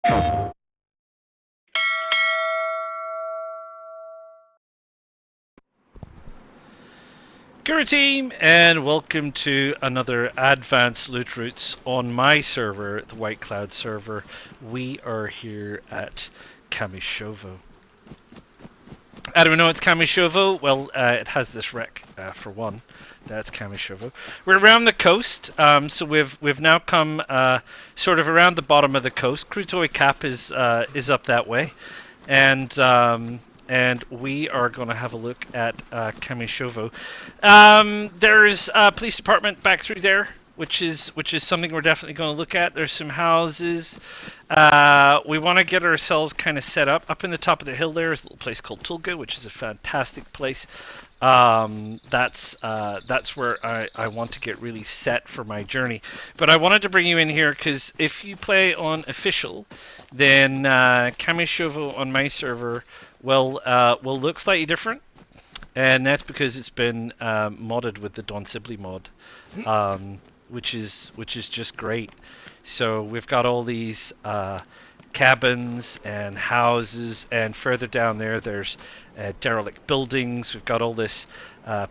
Guru team, and welcome to another Advanced Loot Routes on my server, the White Cloud server. We are here at Kamyshovo. How do we know it's Kamyshovo? Well, it has this wreck for one. That's Kamyshovo. We're around the coast, so we've now come sort of around the bottom of the coast. Krutoy Cap is up that way, and we are going to have a look at Kamyshovo. There's a police department back through there, which is something we're definitely going to look at. There's some houses. We want to get ourselves kind of set up. Up in the top of the hill there is a little place called Tulga, which is a fantastic place. That's where I want to get really set for my journey. But I wanted to bring you in here because if you play on official, then Kamyshovo on my server will look slightly different, and that's because it's been modded with the Don Sibley mod, which is just great. So we've got all these cabins and houses, and further down there's derelict buildings. We've got all this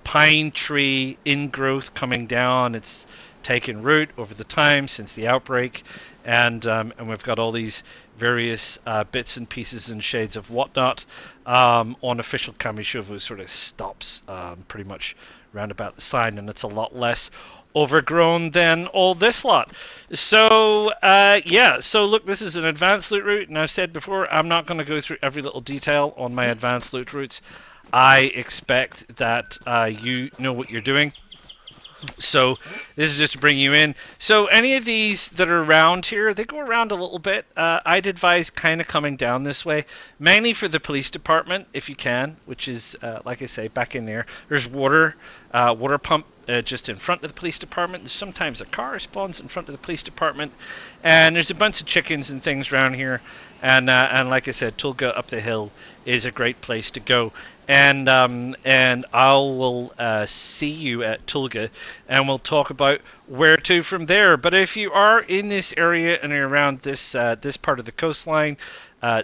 pine tree ingrowth coming down. It's taken root over the time since the outbreak, and we've got all these various bits and pieces and shades of whatnot. On official, Kamyshovo sort of stops pretty much round about the sign, and it's a lot less overgrown than all this lot. So yeah, so look, this is an advanced loot route, and I've said before, I'm not going to go through every little detail on my advanced loot routes. I expect that you know what you're doing. So this is just to bring you in. So any of these that are around here, they go around a little bit. I'd advise kind of coming down this way, mainly for the police department if you can, which is like I say, back in there. There's water pump just in front of the police department. There's sometimes a car spawns in front of the police department, and there's a bunch of chickens and things around here. And like I said, Tulga up the hill is a great place to go. And I will see you at Tulga, and we'll talk about where to from there. But if you are in this area and you're around this this part of the coastline,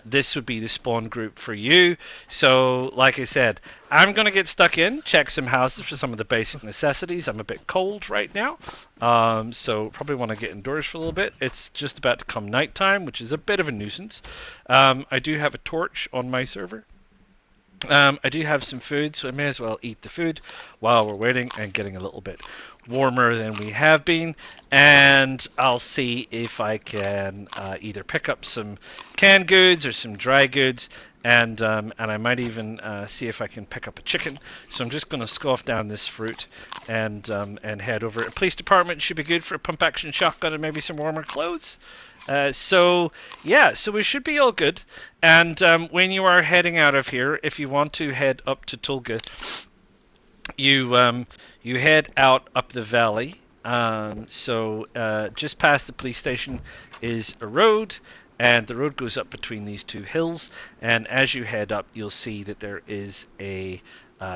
this would be the spawn group for you. So, like I said, I'm going to get stuck in, check some houses for some of the basic necessities. I'm a bit cold right now, so probably want to get indoors for a little bit. It's just about to come nighttime, which is a bit of a nuisance. I do have a torch on my server. I do have some food, so I may as well eat the food while we're waiting and getting a little bit warmer than we have been. And I'll see if I can either pick up some canned goods or some dry goods, and I might even see if I can pick up a chicken. So I'm just going to scoff down this fruit and head over. The police department should be good for a pump action shotgun and maybe some warmer clothes. So yeah, so we should be all good. And when you are heading out of here, if you want to head up to Tulga, you head out up the valley. So just past the police station is a road, and the road goes up between these two hills. And as you head up, you'll see that there is a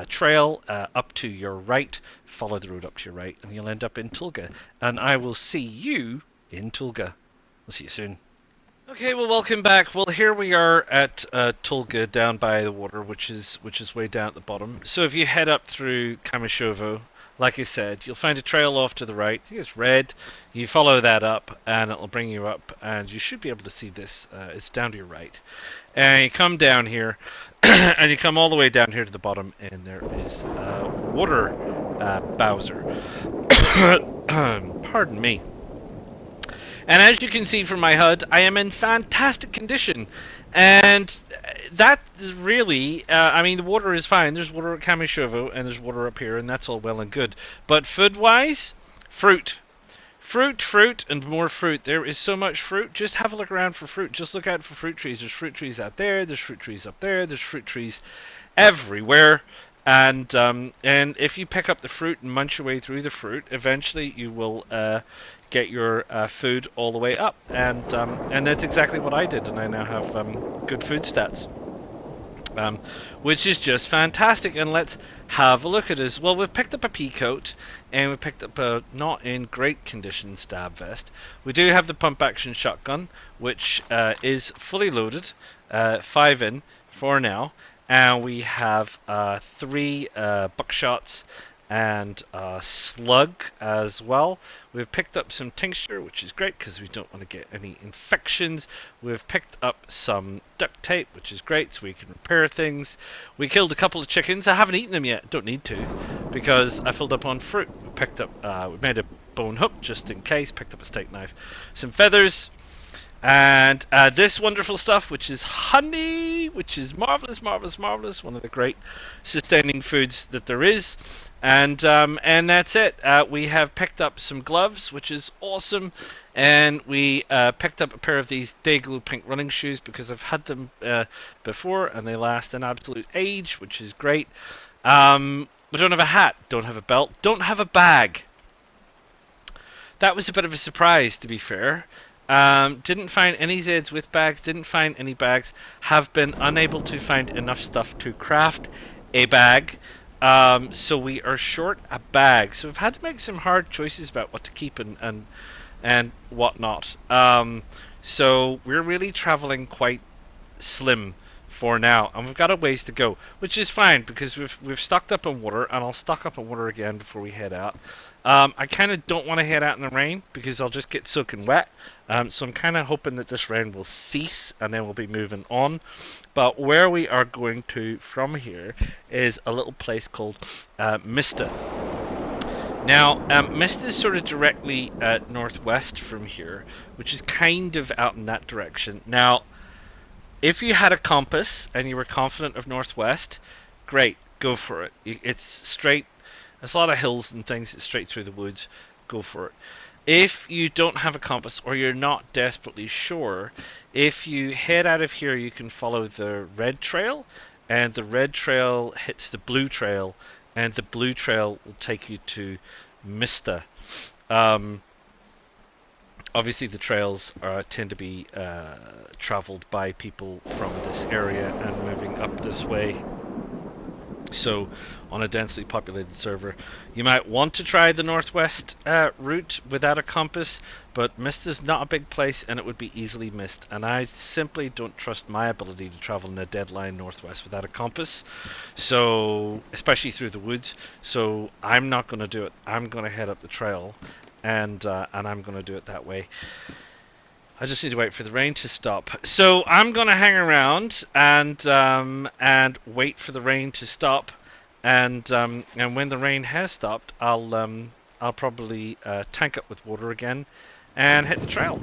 trail up to your right. Follow the road up to your right, and you'll end up in Tulga. And I will see you in Tulga. We'll see you soon. Okay, well, welcome back. Well, here we are at Tulga, down by the water, which is way down at the bottom. So if you head up through Kamyshovo, like I said, you'll find a trail off to the right. I think it's red. You follow that up, and it'll bring you up, and you should be able to see this. It's down to your right. And you come down here, and you come all the way down here to the bottom, and there is water Bowser. Pardon me. And as you can see from my HUD, I am in fantastic condition. And that is really, I mean, the water is fine. There's water at Kamyshovo, and there's water up here, and that's all well and good. But food-wise, fruit. Fruit, and more fruit. There is so much fruit. Just have a look around for fruit. Just look out for fruit trees. There's fruit trees out there. There's fruit trees up there. There's fruit trees everywhere. And if you pick up the fruit and munch your way through the fruit, eventually you will get your food all the way up, and that's exactly what I did, and I now have good food stats. um, which is just fantastic. And let's have a look at it. Well, we've picked up a pea coat, and we've picked up a not in great condition stab vest. We do have the pump action shotgun, which is fully loaded, 5 in for now, and we have 3 buckshots and slug as well. We've picked up some tincture, which is great because we don't want to get any infections. We've picked up some duct tape, which is great so we can repair things. We killed a couple of chickens. I haven't eaten them yet, don't need to, because I filled up on fruit. We picked up, we made a bone hook just in case, picked up a steak knife, some feathers, and this wonderful stuff, which is honey, which is marvelous, marvelous, marvelous. One of the great sustaining foods that there is. And that's it. We have picked up some gloves, which is awesome. And we picked up a pair of these DayZ pink running shoes because I've had them before and they last an absolute age, which is great. We don't have a hat, don't have a belt, don't have a bag. That was a bit of a surprise, to be fair. Didn't find any Zeds with bags, didn't find any bags, have been unable to find enough stuff to craft a bag. So we are short a bag. So we've had to make some hard choices about what to keep and whatnot. So we're really traveling quite slim for now, and we've got a ways to go, which is fine because we've stocked up on water, and I'll stock up on water again before we head out. I kind of don't want to head out in the rain because I'll just get soaking wet. So I'm kind of hoping that this rain will cease and then we'll be moving on. But where we are going to from here is a little place called Mista. Now, Mista is sort of directly northwest from here, which is kind of out in that direction. Now, if you had a compass and you were confident of northwest, great, go for it. It's straight. There's a lot of hills and things. It's straight through the woods. Go for it. If you don't have a compass or you're not desperately sure, if you head out of here, you can follow the red trail, and the red trail hits the blue trail, and the blue trail will take you to Mista. Obviously, the trails tend to be traveled by people from this area and moving up this way. So, on a densely populated server, you might want to try the northwest route without a compass, but Mista is not a big place and it would be easily missed. And I simply don't trust my ability to travel in a dead line northwest without a compass. So, especially through the woods. So, I'm not going to do it. I'm going to head up the trail, and I'm going to do it that way. I just need to wait for the rain to stop. So I'm gonna hang around and wait for the rain to stop, and when the rain has stopped, I'll probably tank up with water again and hit the trail,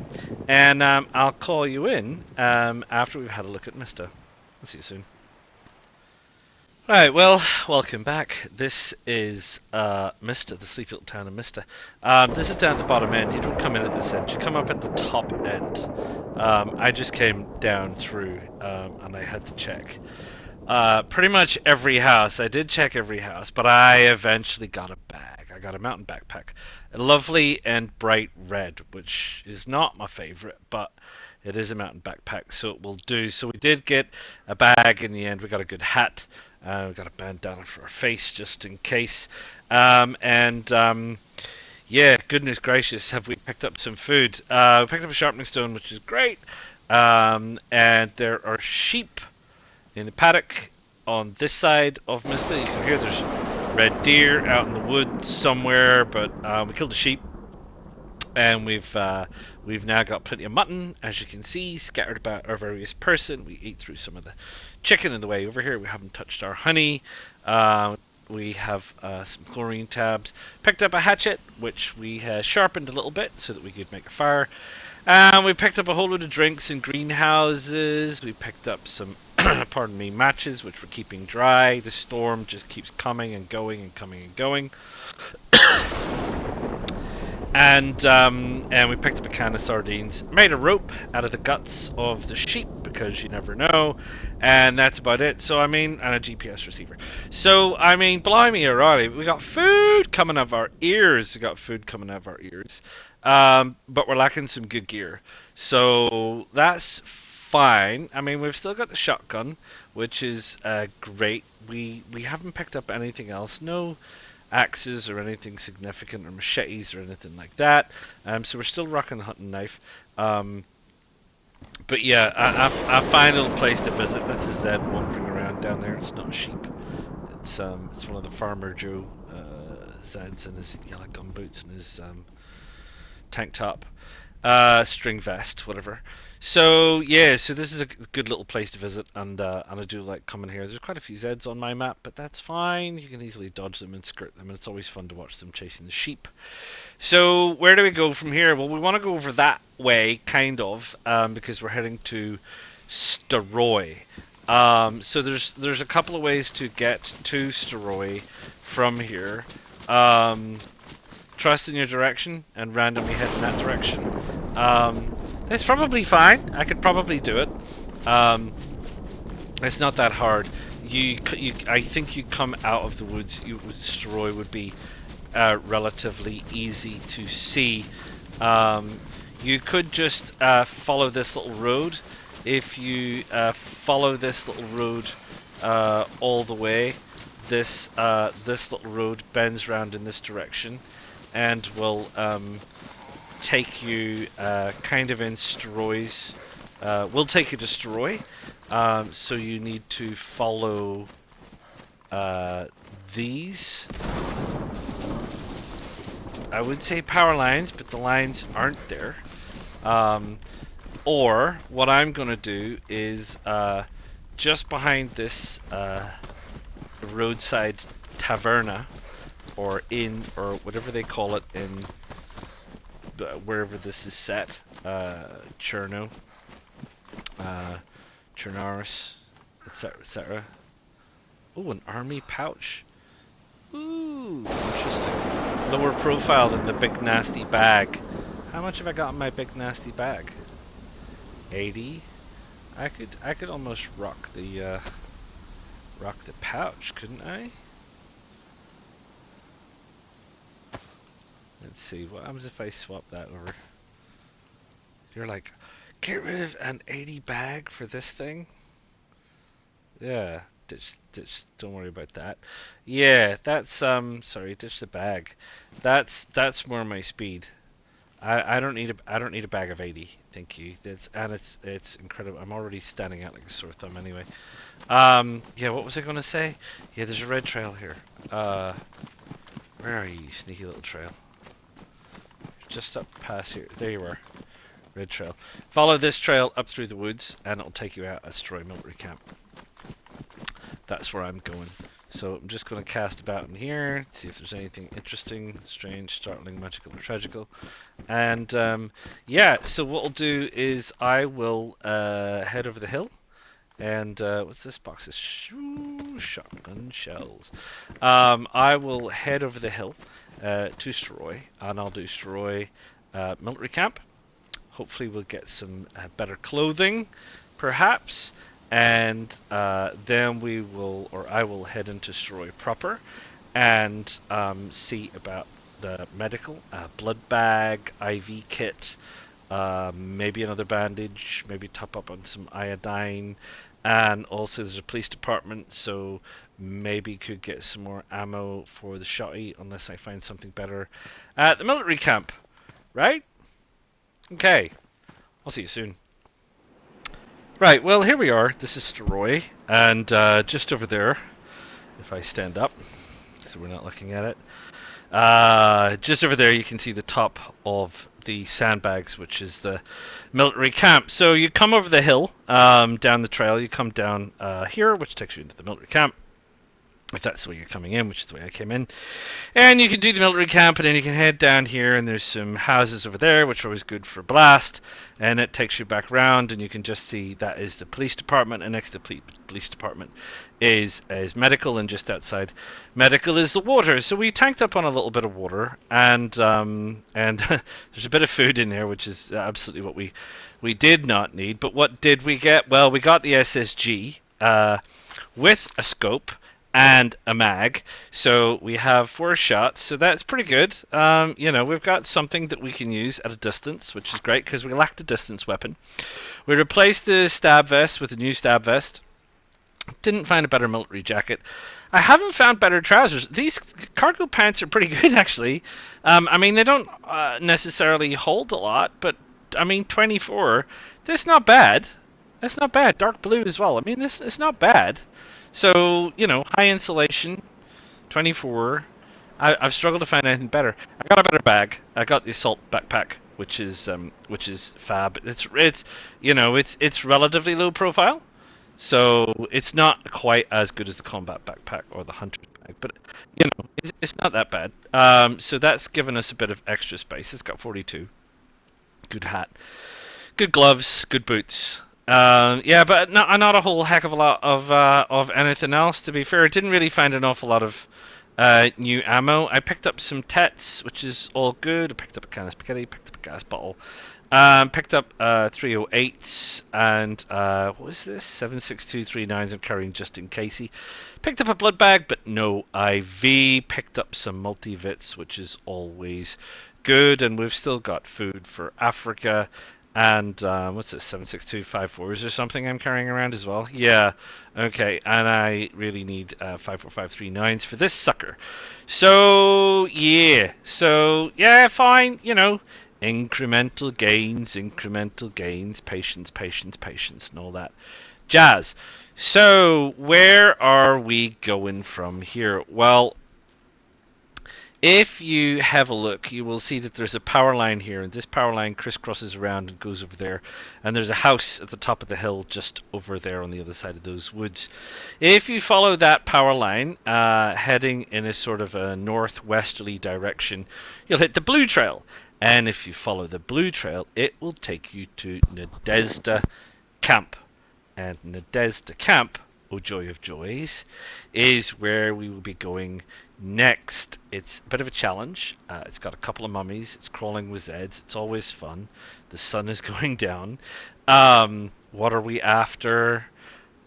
and I'll call you in after we've had a look at Mista. I'll see you soon. Right, well, welcome back. This is Mista, the sleepy little town of Mista. This is down at the bottom end. You don't come in at this end. You come up at the top end. I just came down through, and I had to check pretty much every house. I did check every house, but I eventually got a bag. I got a mountain backpack, a lovely and bright red, which is not my favorite, but it is a mountain backpack, so it will do. So we did get a bag in the end. We got a good hat. We got a bandana for our face just in case. Yeah, goodness gracious, have we picked up some food? We picked up a sharpening stone, which is great. And there are sheep in the paddock on this side of Mista. You can hear there's red deer out in the woods somewhere, but we killed a sheep. And we've now got plenty of mutton, as you can see, scattered about our various person. We ate through some of the chicken in the way over here. We haven't touched our honey. We have some chlorine tabs. Picked up a hatchet, which we sharpened a little bit so that we could make a fire. We picked up a whole load of drinks and greenhouses. We picked up some, pardon me, matches, which we're keeping dry. The storm just keeps coming and going and coming and going. And we picked up a can of sardines, made a rope out of the guts of the sheep because you never know, and that's about it. So I mean, and a GPS receiver. So I mean, blimey, alrighty, we got food coming out of our ears. We got food coming out of our ears, but we're lacking some good gear. So that's fine. I mean, we've still got the shotgun, which is great. We haven't picked up anything else. No axes or anything significant, or machetes or anything like that. So we're still rocking the hunting knife. But yeah, a fine little place to visit. That's a Zed wandering around down there. It's not a sheep. It's one of the Farmer Joe Zeds in his yellow gumboots and his tank top, string vest, whatever. So yeah, so this is a good little place to visit, and I do like coming here. There's quite a few Zeds on my map, but that's fine. You can easily dodge them and skirt them, and it's always fun to watch them chasing the sheep. So where do we go from here? Well, we want to go over that way, kind of, because we're heading to Staroy. So there's a couple of ways to get to Staroy from here. Trust in your direction and randomly head in that direction. It's probably fine. I could probably do it. It's not that hard. I think you come out of the woods. Staroy would be relatively easy to see. You could just follow this little road. If you follow this little road all the way, this little road bends round in this direction, and will take you kind of in Staroy's. Will take you to Staroy. So you need to follow these. I would say power lines, but the lines aren't there. Or what I'm going to do is just behind this roadside taverna, or inn, or whatever they call it in wherever this is set, Cherno, Chernaris, etc., etc. Oh, an army pouch. Ooh, interesting. Lower profile than the big nasty bag. How much have I got in my big nasty bag? 80. I could almost rock the pouch, couldn't I? Let's see, what happens if I swap that over? You're like, get rid of an 80 bag for this thing? Yeah, ditch, don't worry about that. Yeah, that's, sorry, ditch the bag. That's more my speed. I don't need a bag of 80, thank you. It's incredible. I'm already standing out like a sore thumb anyway. Yeah, what was I gonna say? Yeah, there's a red trail here. Where are you, you sneaky little trail? Just up past here. There you are. Red trail. Follow this trail up through the woods, and it'll take you out at Staroy Military Camp. That's where I'm going. So I'm just going to cast about in here, see if there's anything interesting, strange, startling, magical, or tragical. And yeah, so what I'll do is I will head over the hill. And what's this box? Is shotgun shells. I will head over the hill to Staroy, and I'll do Staroy Military Camp. Hopefully we'll get some better clothing, perhaps. And then we will, or I will head into Staroy proper and see about the medical, blood bag, IV kit, maybe another bandage, maybe top up on some iodine, and also there's a police department, so maybe could get some more ammo for the shotty unless I find something better at the military camp, right? Okay, I'll see you soon. Right, well, here we are. This is Staroy, and just over there, if I stand up, so we're not looking at it, just over there you can see the top of the sandbags, which is the military camp. So you come over the hill, down the trail, you come down here, which takes you into the military camp. If that's the way you're coming in, which is the way I came in. And you can do the military camp, and then you can head down here, and there's some houses over there, which are always good for blast. And it takes you back round, and you can just see that is the police department, and next to the police department is medical, and just outside medical is the water. So we tanked up on a little bit of water, and there's a bit of food in there, which is absolutely what we did not need. But what did we get? Well, we got the SSG with a scope and a mag. So we have 4 shots, so that's pretty good. We've got something that we can use at a distance, which is great because we lacked a distance weapon. We replaced the stab vest with a new stab vest. Didn't find a better military jacket. I haven't found better trousers. These cargo pants are pretty good, actually. They don't necessarily hold a lot, but 24. That's not bad. That's not bad. Dark blue as well. This is not bad. So high insulation, 24. I've struggled to find anything better. I got a better bag. I got the assault backpack, which is fab. It's relatively low profile. So it's not quite as good as the combat backpack or the hunter's bag, but it's not that bad. So that's given us a bit of extra space. It's got 42. Good hat, good gloves, good boots. But not a whole heck of a lot of anything else. To be fair, I didn't really find an awful lot of new ammo. I picked up some Tets, which is all good. I picked up a can of spaghetti, picked up a gas bottle. Picked up 308s and what was this? 76239s I'm carrying just in casey. Picked up a blood bag, but no IV. Picked up some multivits, which is always good, and we've still got food for Africa. And what's this? 76254s or something I'm carrying around as well. Yeah, okay. And I really need 54539s for this sucker. So yeah, fine. Incremental gains, patience, and all that jazz. So, where are we going from here? Well, if you have a look, you will see that there's a power line here, and this power line crisscrosses around and goes over there. And there's a house at the top of the hill just over there on the other side of those woods. If you follow that power line, heading in a sort of a northwesterly direction, you'll hit the blue trail. And if you follow the blue trail, it will take you to DayZ Camp. And DayZ Camp, oh joy of joys, is where we will be going next. It's a bit of a challenge. It's got a couple of mummies. It's crawling with Zeds. It's always fun. The sun is going down. What are we after?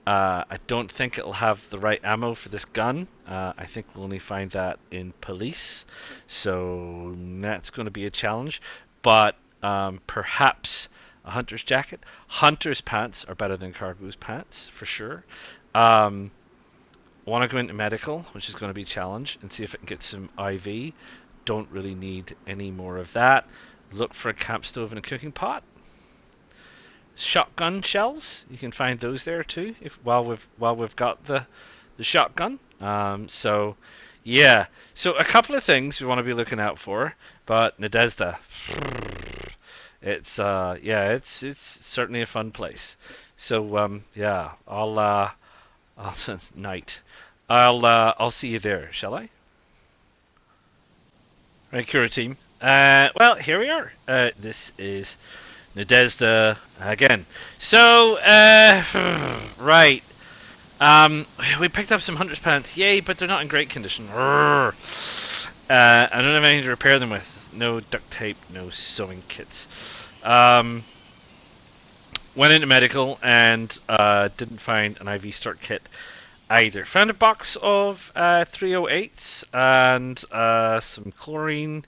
I don't think it'll have the right ammo for this gun. I think we'll only find that in police. So that's going to be a challenge. But perhaps a hunter's jacket. Hunter's pants are better than cargo's pants, for sure. Want to go into medical, which is going to be a challenge, and see if I can get some IV. Don't really need any more of that. Look for a camp stove and a cooking pot. Shotgun shells, you can find those there too. While we've got the shotgun. So a couple of things we want to be looking out for. But DayZ, it's certainly a fun place. So I'll night. I'll see you there, shall I? Right, Cura team. Well, here we are. This is DayZ again. So, right. We picked up some hunter's pants. Yay, but they're not in great condition. I don't have anything to repair them with. No duct tape, no sewing kits. Went into medical and didn't find an IV start kit either. Found a box of 308s and some chlorine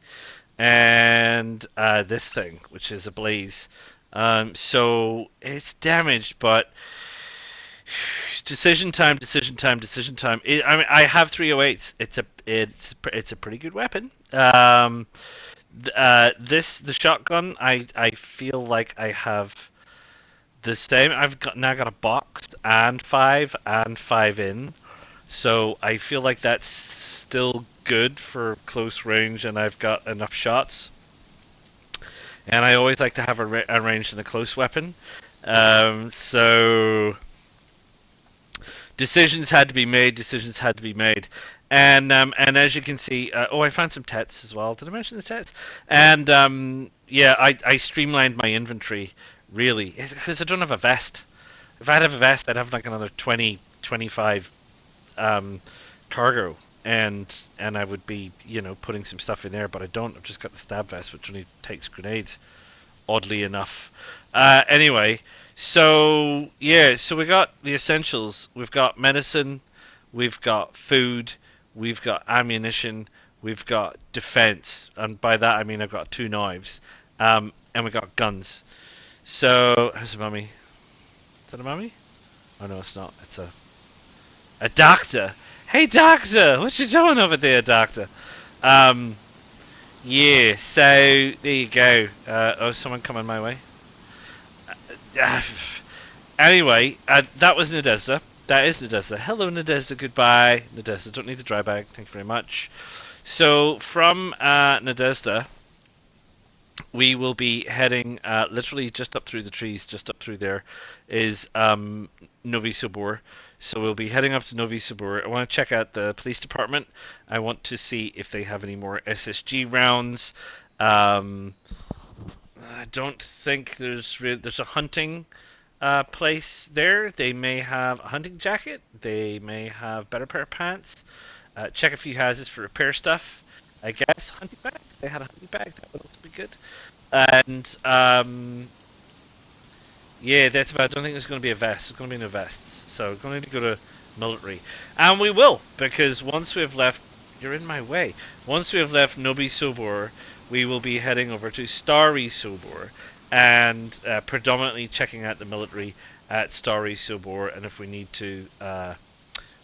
and this thing, which is a blaze. So it's damaged, but decision time. I have 308s. It's a pretty good weapon. The shotgun. I feel like I have the same. Now got a box and 5 in. So I feel like that's still good for close range, and I've got enough shots. And I always like to have a ranged and a close weapon. So decisions had to be made. And as you can see, I found some Tets as well. Did I mention the Tets? And I streamlined my inventory really because I don't have a vest. If I had a vest, I'd have like another 25 cargo, and I would be putting some stuff in there, but I don't. I've just got the stab vest, which only takes grenades, oddly enough. Anyway, so we got the essentials. We've got medicine, we've got food, we've got ammunition, we've got defense, and by that I mean I've got 2 knives, and we got guns. So, how's the mummy? Is that a mummy? Oh no, it's not. It's a doctor. Hey, doctor, what you doing over there, doctor? Um, yeah. So there you go. Oh, someone coming my way. Uh, Anyway, that was Nadezda. That is Nadezda. Hello, Nadezda. Goodbye, Nadezda. Don't need the dry bag. Thank you very much. So from Nadezda, we will be heading literally just up through the trees. Just up through there is Novi Sobor. So we'll be heading up to Novi Sobor. I want to check out the police department. I want to see if they have any more SSG rounds. I don't think there's a hunting place there. They may have a hunting jacket. They may have better pair of pants. Check a few houses for repair stuff. I guess hunting bag. They had a hunting bag. That would also be good. And yeah, that's about. I don't think there's going to be a vest. There's going to be no vests. So we're going to need to go to military, and we will, because once we've left, you're in my way. Once we have left Novi Sobor, we will be heading over to Starry Sobor, and predominantly checking out the military at Starry Sobor. And if we need to,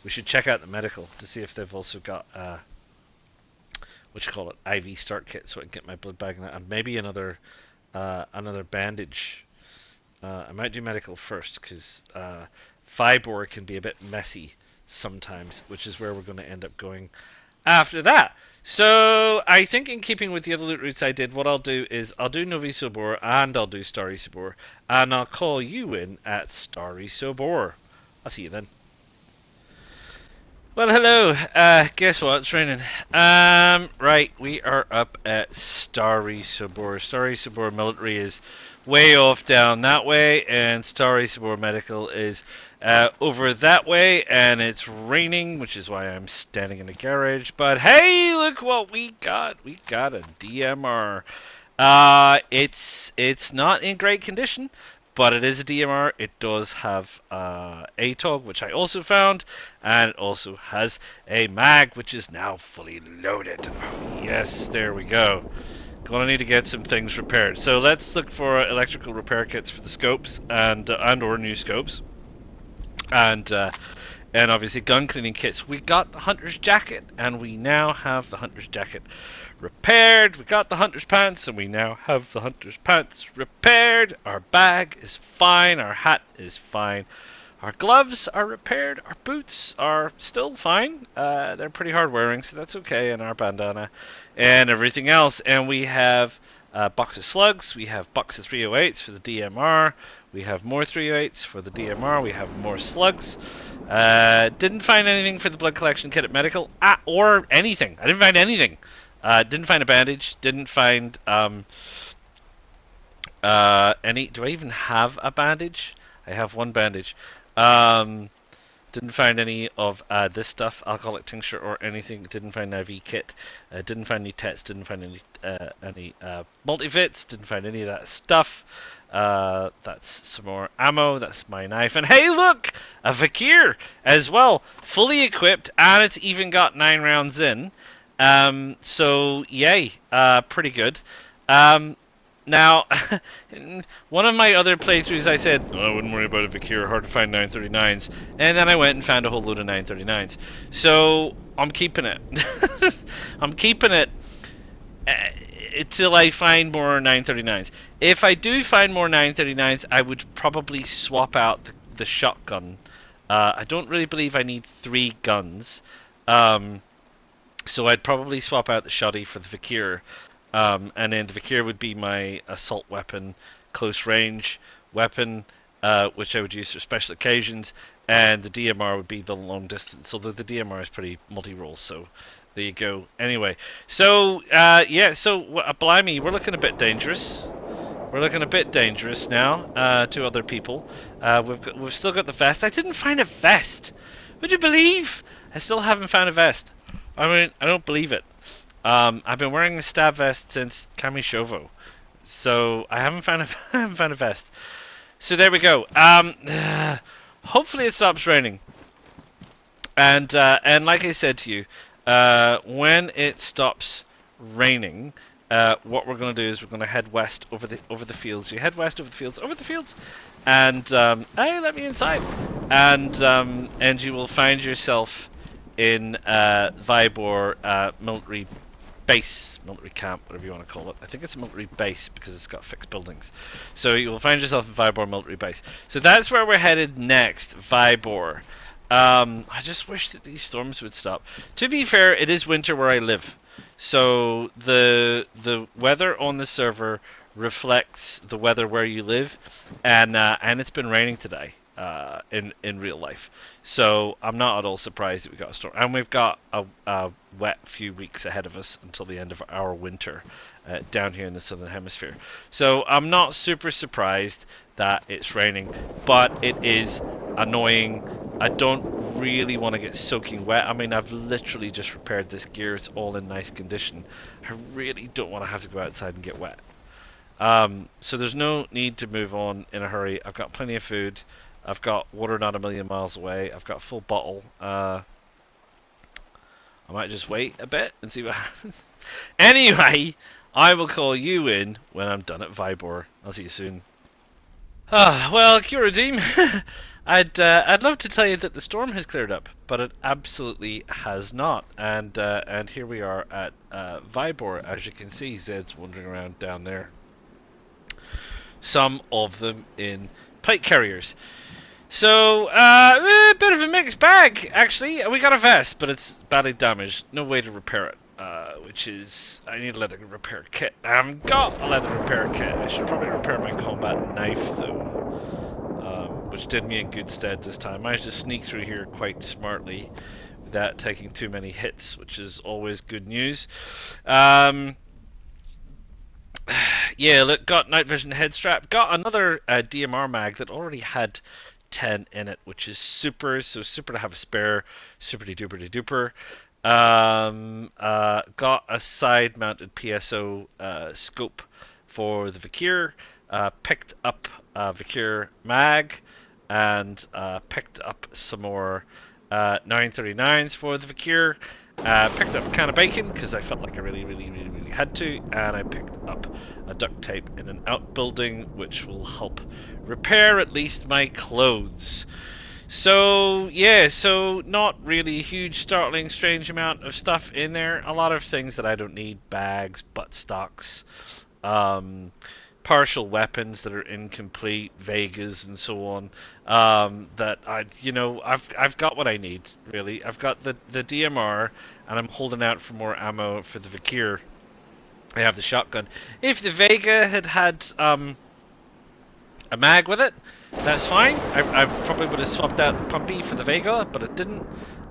we should check out the medical to see if they've also got what you call it, IV start kit, so I can get my blood bag and maybe another bandage. I might do medical first because Fibor can be a bit messy sometimes, which is where we're going to end up going after that. So I think, in keeping with the other loot routes I did, what I'll do is I'll do Novi Sobor and I'll do Starry Sobor, and I'll call you in at Starry Sobor. I'll see you then. Well, hello. Guess what? It's raining. Right, we are up at Starry Sobor. Starry Sobor Military is way off down that way, and Starry Sobor Medical is over that way, and it's raining, which is why I'm standing in the garage. But hey, look what we got! We got a DMR. It's not in great condition, but it is a DMR. It does have ATOG, which I also found, and it also has a mag, which is now fully loaded. Yes, there we go. Gonna need to get some things repaired. So let's look for electrical repair kits for the scopes and or new scopes, and obviously gun cleaning kits. We got the hunter's jacket, and we now have the hunter's jacket repaired. We got the hunter's pants, and we now have the hunter's pants repaired. Our bag is fine. Our hat is fine. Our gloves are repaired. Our boots are still fine. They're pretty hard wearing, so that's okay. And our bandana and everything else. And we have a box of slugs. We have box of 308s for the DMR. We have more 308s for the DMR. We have more slugs. Didn't find anything for the blood collection kit at medical, or anything. I didn't find anything. Didn't find a bandage. Didn't find any. Do I even have a bandage? I have one bandage. Didn't find any of this stuff, alcoholic tincture or anything. Didn't find an IV kit. Didn't find any tests. Didn't find any multivits. Didn't find any of that stuff. That's some more ammo. That's my knife. And hey, look! A Vakir as well. Fully equipped, and it's even got 9 rounds in. So, yay. Pretty good. Now, in one of my other playthroughs I said, oh, I wouldn't worry about a Vakir, hard to find 939s. And then I went and found a whole load of 939s. So, I'm keeping it. I'm keeping it until I find more 939s. If I do find more 939s, I would probably swap out the shotgun. I don't really believe I need 3 guns. So I'd probably swap out the shotty for the Vakir. And then the Vakir would be my assault weapon, close range weapon, which I would use for special occasions, and the DMR would be the long distance. Although the DMR is pretty multi-role, so there you go. Anyway, so yeah, so blimey, we're looking a bit dangerous. We're looking a bit dangerous now to other people. We've still got the vest. I didn't find a vest. Would you believe? I still haven't found a vest. I mean, I don't believe it. I've been wearing a stab vest since Kamyshovo, so I haven't found a vest. So there we go. Hopefully it stops raining. And like I said to you, when it stops raining, what we're going to do is we're going to head west over the fields. You head west over the fields, and hey, let me inside, and you will find yourself in Vybor military base, military camp, whatever you want to call it. I think it's a military base because it's got fixed buildings. So you will find yourself in Vybor military base. So that's where we're headed next, Vybor. I just wish that these storms would stop. To be fair, it is winter where I live, so the weather on the server reflects the weather where you live, and it's been raining today in real life. So I'm not at all surprised that we got a storm, and we've got a wet few weeks ahead of us until the end of our winter down here in the southern hemisphere. So I'm not super surprised that it's raining, but it is annoying. I don't really want to get soaking wet. I mean, I've literally just repaired this gear. It's all in nice condition. I really don't want to have to go outside and get wet. So there's no need to move on in a hurry. I've got plenty of food. I've got water not a million miles away. I've got a full bottle. I might just wait a bit and see what happens. Anyway, I will call you in when I'm done at Vybor. I'll see you soon. Well, Kuradim, I'd love to tell you that the storm has cleared up, but it absolutely has not. And here we are at Vybor. As you can see, Zed's wandering around down there. Some of them in plate carriers. So, a bit of a mixed bag, actually. We got a vest, but it's badly damaged. No way to repair it, which is... I need a leather repair kit. I haven't got a leather repair kit. I should probably repair my combat knife, though, which did me in good stead this time. I managed to sneak through here quite smartly without taking too many hits, which is always good news. Yeah, look, got night vision head strap. Got another DMR mag that already had 10 in it, which is super. So super to have a spare. Super duper duper. Got a side mounted PSO scope for the Vakir. Picked up Vakir mag and picked up some more 939s for the Vakir. Picked up a can of bacon because I felt like I really had to, and I picked up a duct tape in an outbuilding, which will help repair at least my clothes. So yeah, so not really a huge, startling, strange amount of stuff in there. A lot of things that I don't need: bags, butt stocks, partial weapons that are incomplete, Vegas, and so on. That I've got what I need, really. I've got the DMR, and I'm holding out for more ammo for the Vakir. I have the shotgun. If the Vega had a mag with it, that's fine. I probably would have swapped out the Pumpy for the Vega, but it didn't.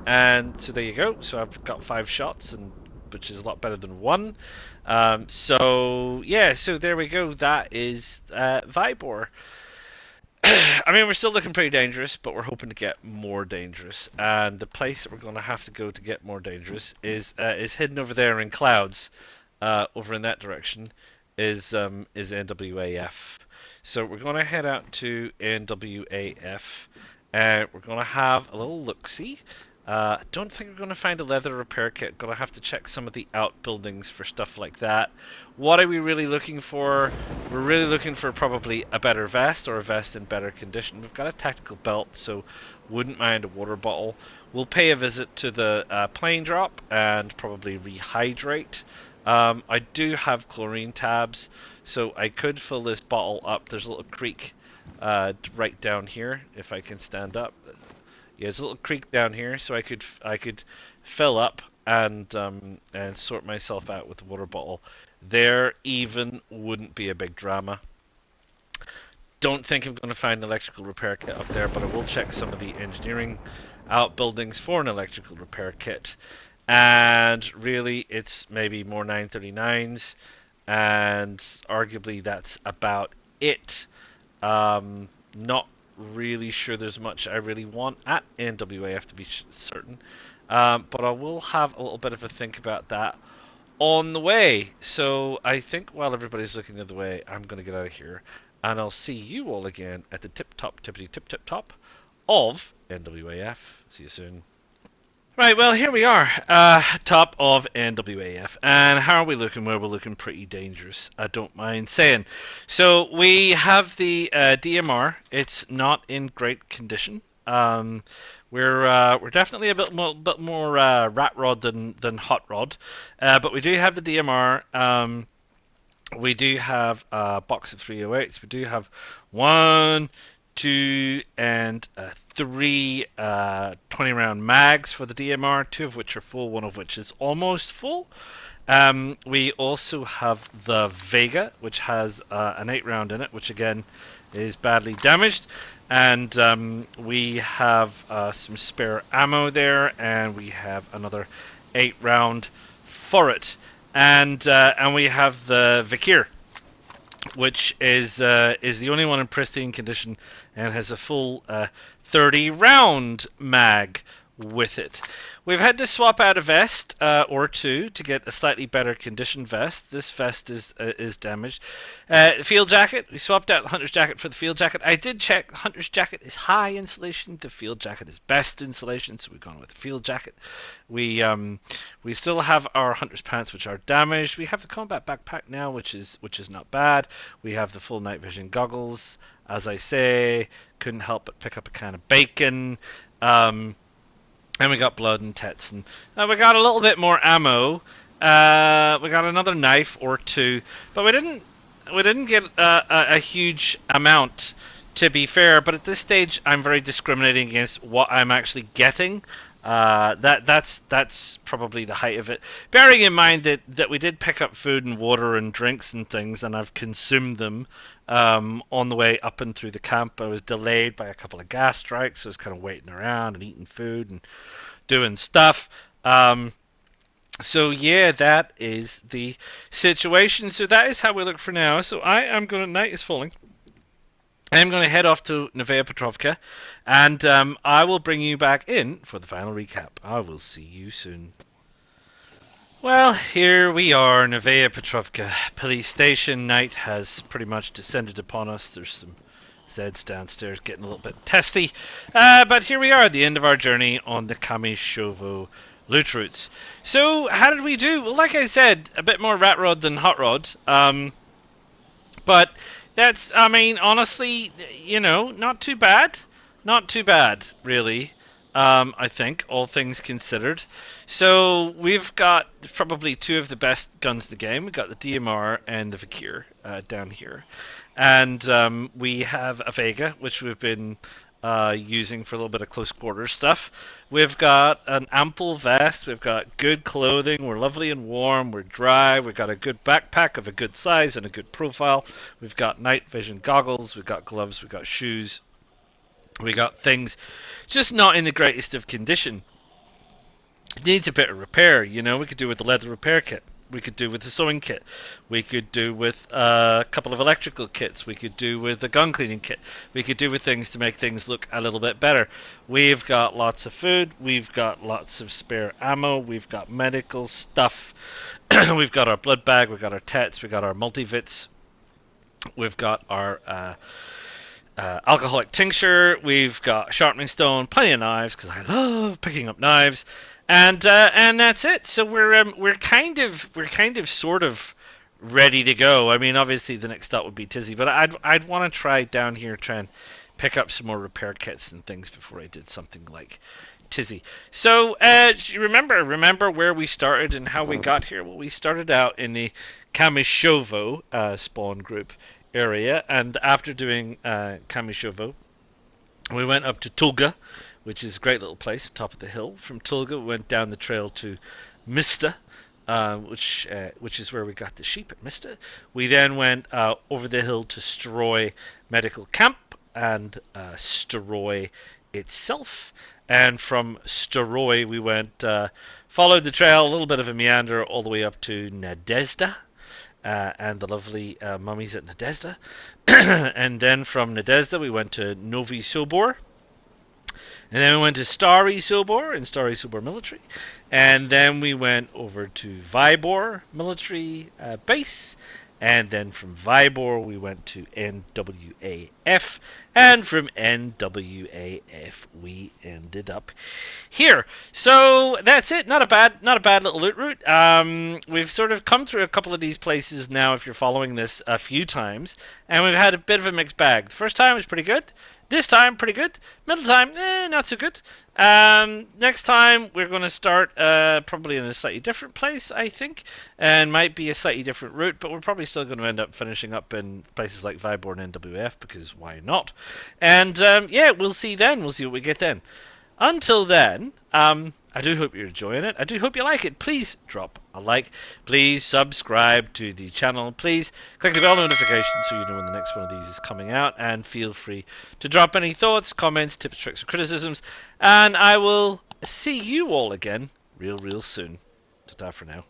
And so there you go. So I've got 5 shots, and which is a lot better than 1. So yeah, so there we go. That is Vybor. I mean, we're still looking pretty dangerous, but we're hoping to get more dangerous. And the place that we're going to have to go to get more dangerous is hidden over there in clouds. Over in that direction is NWAF. So we're going to head out to NWAF. We're going to have a little look-see. Don't think we're going to find a leather repair kit. Going to have to check some of the outbuildings for stuff like that. What are we really looking for? We're really looking for probably a better vest, or a vest in better condition. We've got a tactical belt, so wouldn't mind a water bottle. We'll pay a visit to the plane drop and probably rehydrate. I do have chlorine tabs, so I could fill this bottle up. There's a little creek right down here, if I can stand up. Yeah, there's a little creek down here, so I could fill up and sort myself out with the water bottle. There even wouldn't be a big drama. Don't think I'm going to find an electrical repair kit up there, but I will check some of the engineering outbuildings for an electrical repair kit. And really, it's maybe more 939s, and arguably that's about it. Not really sure there's much I really want at NWAF, to be certain, but I will have a little bit of a think about that on the way. So I think while everybody's looking the other way, I'm going to get out of here, and I'll see you all again at the tippity tip top of NWAF. See you soon. Right, well, here we are, top of NWAF. And how are we looking? Well, we're looking pretty dangerous, I don't mind saying. So, we have the DMR. It's not in great condition. We're definitely a bit more rat rod than hot rod. But we do have the DMR. We do have a box of 308s. We do have one, two, and three 20 round mags for the DMR, two of which are full, one of which is almost full. We also have the Vega, which has an 8 round in it, which again is badly damaged. And we have some spare ammo there, and we have another 8 round for it. And we have the Vikir, which is the only one in pristine condition and has a full 30 round mag with it. We've had to swap out a vest or two to get a slightly better condition vest. This vest is damaged. Field jacket. We swapped out the hunter's jacket for the field jacket. I did check. The hunter's jacket is high insulation. The field jacket is best insulation, so we've gone with the field jacket. We still have our hunter's pants, which are damaged. We have the combat backpack now, which is not bad. We have the full night vision goggles. As I say, couldn't help but pick up a can of bacon. And we got blood and tets, and we got a little bit more ammo. We got another knife or two, but we didn't get a huge amount, to be fair. But at this stage, I'm very discriminating against what I'm actually getting. That's probably the height of it. Bearing in mind that we did pick up food and water and drinks and things, and I've consumed them on the way up and through the camp. I was delayed by a couple of gas strikes, so I was kind of waiting around and eating food and doing stuff. So yeah, that is the situation. So that is how we look for now. So I am going to, night is falling. I'm going to head off to Novaya Petrovka, and I will bring you back in for the final recap. I will see you soon. Well, here we are, Novaya Petrovka police station. Night has pretty much descended upon us. There's some Zeds downstairs getting a little bit testy. But here we are at the end of our journey on the Kamyshovo loot routes. So, how did we do? Well, like I said, a bit more rat rod than hot rod. But that's, I mean, honestly, not too bad. Not too bad, really. I think, all things considered. So we've got probably two of the best guns in the game. We've got the DMR and the Vikir down here. And we have a Vega, which we've been using for a little bit of close quarters stuff. We've got an ample vest. We've got good clothing. We're lovely and warm. We're dry. We've got a good backpack of a good size and a good profile. We've got night vision goggles. We've got gloves. We've got shoes. We got things just not in the greatest of condition. It needs a bit of repair, we could do with the leather repair kit. We could do with the sewing kit. We could do with a couple of electrical kits. We could do with the gun cleaning kit. We could do with things to make things look a little bit better. We've got lots of food. We've got lots of spare ammo. We've got medical stuff. We've got our blood bag. We've got our tets. We've got our multivits. We've got our alcoholic tincture. We've got sharpening stone, plenty of knives because I love picking up knives, and that's it. So we're kind of sort of ready to go. I mean, obviously the next stop would be Tizzy, but I'd want to try down here, try and pick up some more repair kits and things before I did something like Tizzy. So remember where we started and how we got here. Well, we started out in the Kamyshovo spawn group area, and after doing Kamyshovo, we went up to Tulga, which is a great little place, top of the hill. From Tulga, we went down the trail to Mista, which is where we got the sheep at Mista. We then went over the hill to Stroy Medical Camp and Stroy itself. And from Stroy, we went followed the trail, a little bit of a meander, all the way up to Nadezhda. And the lovely mummies at Nadezhda. And then from Nadezhda we went to Novi Sobor. And then we went to Stary Sobor and Stary Sobor Military. And then we went over to Vybor Military Base. And then from Vybor, we went to NWAF. And from NWAF, we ended up here. So that's it. Not a bad little loot route. We've sort of come through a couple of these places now, if you're following this, a few times, and we've had a bit of a mixed bag. The first time was pretty good. This time, pretty good. Middle time, not so good. Next time, we're going to start probably in a slightly different place, I think, and might be a slightly different route, but we're probably still going to end up finishing up in places like Vybor and NWF, because why not? And yeah, we'll see then. We'll see what we get then. Until then, I do hope you're enjoying it. I do hope you like it. Please drop a like. Please subscribe to the channel. Please click the bell notification so you know when the next one of these is coming out. And feel free to drop any thoughts, comments, tips, tricks, or criticisms. And I will see you all again real soon. Ta-ta for now.